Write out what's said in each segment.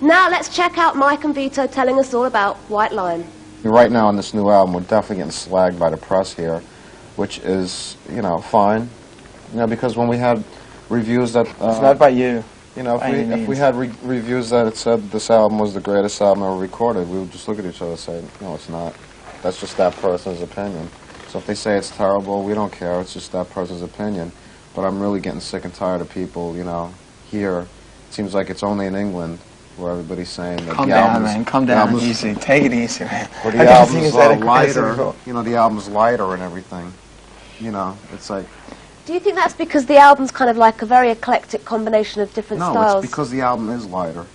Now let's check out Mike and Vito telling us all about White Lion. Right now on this new album, we're definitely getting slagged by the press here, which is, you know, fine. You know, because when we had reviews that... it's not by you. You know, if we had reviews that it said this album was the greatest album ever recorded, we would just look at each other and say, no, it's not. That's just that person's opinion. So if they say it's terrible, we don't care. It's just that person's opinion. But I'm really getting sick and tired of people, you know, here. It seems like it's only in England where everybody's saying that Calm the down, album's... man. Calm down. Easy. Take it easy, man. Or the album's lighter. You know, the album's lighter and everything. You know, it's like... Do you think that's because the album's kind of like a very eclectic combination of different styles? No, it's because the album is lighter.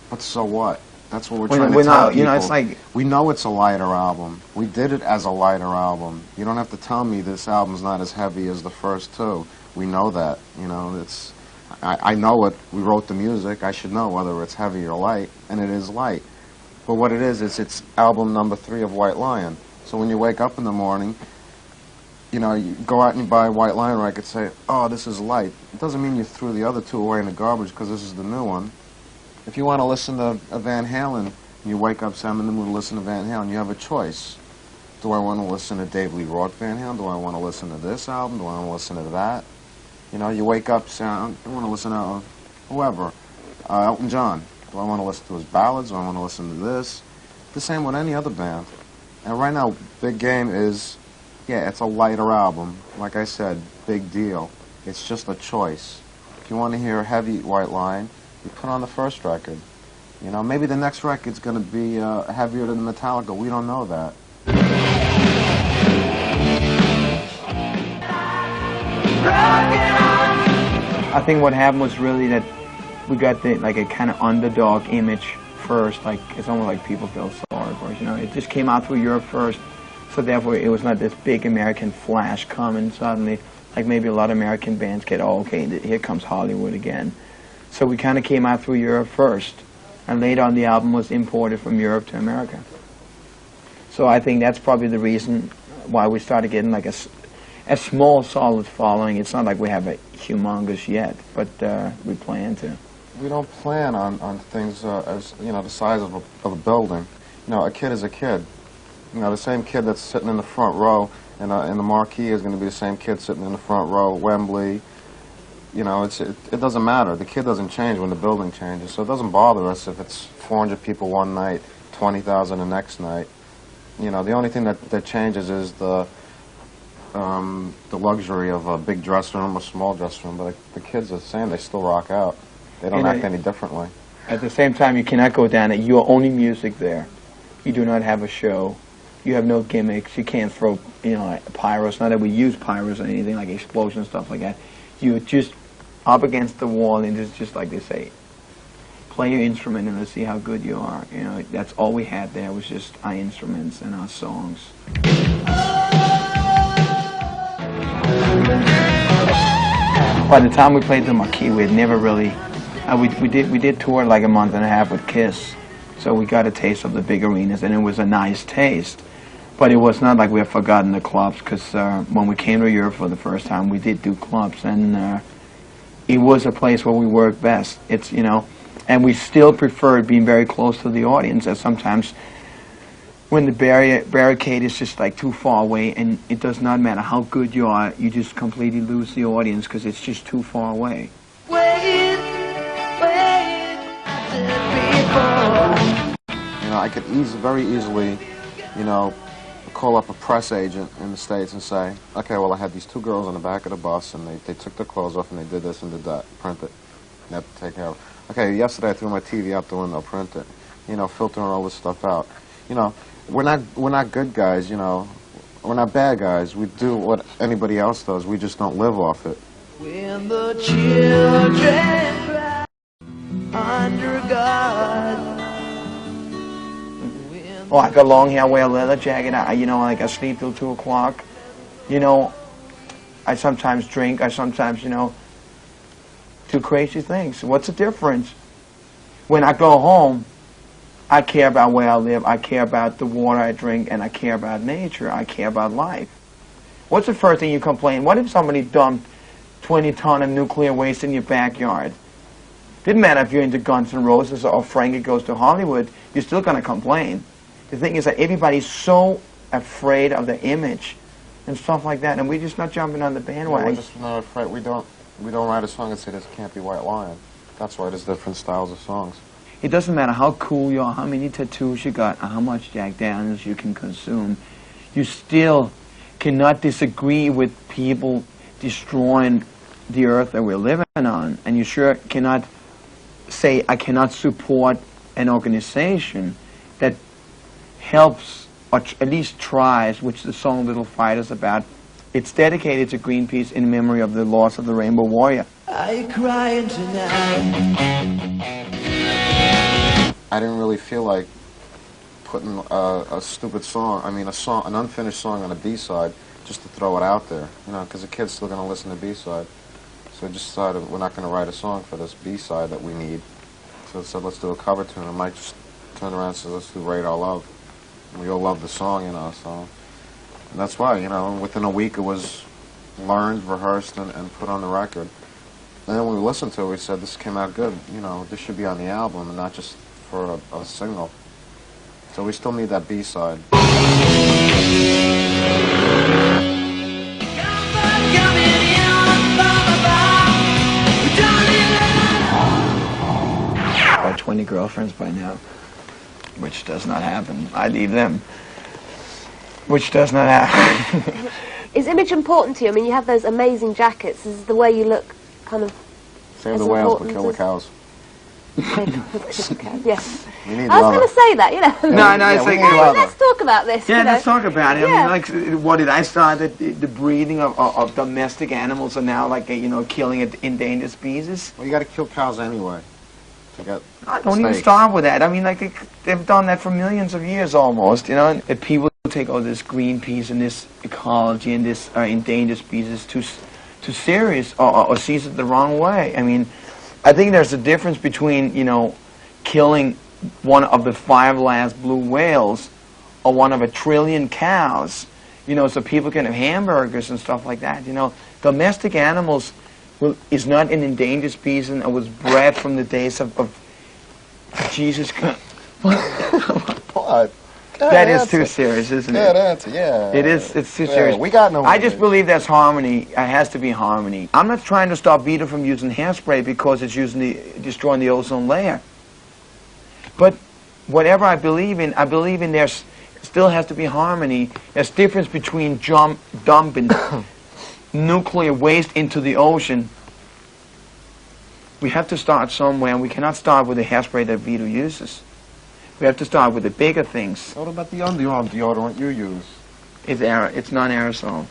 But so what? That's what we're trying to tell people. You know, it's like... We know it's a lighter album. We did it as a lighter album. You don't have to tell me this album's not as heavy as the first two. We know that. You know, it's... I know it. We wrote the music. I should know whether it's heavy or light, and it is light. But what it is it's album number 3 of White Lion. So when you wake up in the morning, you know, you go out and you buy a White Lion record, say, oh, this is light. It doesn't mean you threw the other two away in the garbage because this is the new one. If you want to listen to Van Halen, and you wake up, say, I'm in the mood to listen to Van Halen, you have a choice. Do I want to listen to Dave Lee Roth Van Halen? Do I want to listen to this album? Do I want to listen to that? You know, you wake up, say, I want to listen to whoever, Elton John. Do I want to listen to his ballads? Do I want to listen to this? The same with any other band. And right now, Big Game is, yeah, it's a lighter album. Like I said, big deal. It's just a choice. If you want to hear heavy White Lion, you put on the first record. You know, maybe the next record's going to be heavier than Metallica. We don't know that. I think what happened was really that we got the, like, a kind of underdog image first. Like, it's almost like people feel sorry for us, you know. It just came out through Europe first, so therefore it was not this big American flash coming suddenly. Like maybe a lot of American bands get, oh, okay, here comes Hollywood again. So we kind of came out through Europe first, and later on the album was imported from Europe to America. So I think that's probably the reason why we started getting like a small, solid following. It's not like we have a humongous yet, but we plan to. We don't plan on things as, you know, the size of a building. You know, a kid is a kid. You know, the same kid that's sitting in the front row in the marquee is going to be the same kid sitting in the front row at Wembley. You know, it doesn't matter. The kid doesn't change when the building changes, so it doesn't bother us if it's 400 people one night, 20,000 the next night. You know, the only thing that changes is the luxury of a big dressing room or small dressing room, but the kids are the same. They still rock out. They don't act any differently. At the same time, you cannot go down it. You are only music there. You do not have a show. You have no gimmicks. You can't throw, you know, like pyros. Not that we use pyros or anything like explosions, stuff like that. You're just up against the wall, and it's just like they say, play your instrument and let's see how good you are. You know, that's all we had there was just our instruments and our songs. By the time we played the Marquee, we had never really, we did tour like a month and a half with Kiss, so we got a taste of the big arenas, and it was a nice taste. But it was not like we had forgotten the clubs, because when we came to Europe for the first time, we did do clubs, and it was a place where we worked best. It's, you know, and we still preferred being very close to the audience, as sometimes when the barricade is just like too far away, and it does not matter how good you are, you just completely lose the audience because it's just too far away. You know, I could very easily, you know, call up a press agent in the States and say, okay, well, I had these two girls on the back of the bus, and they took their clothes off, and they did this and did that. Print it. You have to take care of it. Okay, yesterday I threw my TV out the window. Print it. You know, filtering all this stuff out. You know, we're not good guys, you know. We're not bad guys. We do what anybody else does. We just don't live off it. When the children cry under God. Oh, I got long hair, I wear a leather jacket, you know, like I sleep till 2 o'clock. You know, I sometimes drink, I sometimes, you know, do crazy things. What's the difference? When I go home, I care about where I live, I care about the water I drink, and I care about nature, I care about life. What's the first thing you complain? What if somebody dumped 20 tons of nuclear waste in your backyard? Didn't matter if you're into Guns N' Roses or Frankie Goes to Hollywood, you're still going to complain. The thing is that everybody's so afraid of the image and stuff like that, and we're just not jumping on the bandwagon. We're just not afraid. We don't write a song and say this can't be White Lion. That's why there's different styles of songs. It doesn't matter how cool you are, how many tattoos you got, or how much Jack Daniels you can consume. You still cannot disagree with people destroying the earth that we're living on, and you sure cannot say, I cannot support an organization that helps, or at least tries, which the song Little Fight is about. It's dedicated to Greenpeace in memory of the loss of the Rainbow Warrior. Are you crying tonight? I didn't really feel like putting a stupid song, an unfinished song on a B-side just to throw it out there, because the kid's still going to listen to B-side. So I just decided we're not going to write a song for this B-side that we need. So I said, let's do a cover tune. And Mike just turned around and said, let's do Radar Love. And we all love the song, so. And that's why, within a week it was learned, rehearsed, and put on the record. And then when we listened to it, we said, this came out good. This should be on the album and not just for a single. So we still need that B-side. About 20 girlfriends by now, which does not happen. I leave them, which does not happen. Is image important to you? I mean, you have those amazing jackets. Is the way you look kind of Save the whales but kill the cows. Yes. I was going to say that, No, it's like, let's talk about this. Yeah, let's talk about it. Yeah. I mean, like, what did I start? The breeding of domestic animals are now like, killing endangered species. Well, you got to kill cows anyway. To get I don't even start with that. I mean, like, they've done that for millions of years almost, And that people take all this Greenpeace and this ecology and this endangered species too serious or sees it the wrong way. I mean, I think there's a difference between, killing one of the 5 last blue whales or one of 1 trillion cows, so people can have hamburgers and stuff like that. Domestic animals is not an endangered species and it was bred from the days of Jesus Christ. What? That is too serious, isn't it? Good answer, yeah. It is. It's too serious. We got no. I just believe there's harmony. It has to be harmony. I'm not trying to stop Vito from using hairspray because it's destroying the ozone layer. But whatever I believe in there's still has to be harmony. There's difference between dumping nuclear waste into the ocean. We have to start somewhere, and we cannot start with the hairspray that Vito uses. We have to start with the bigger things. What about the underarm deodorant you use? It's non-aerosol.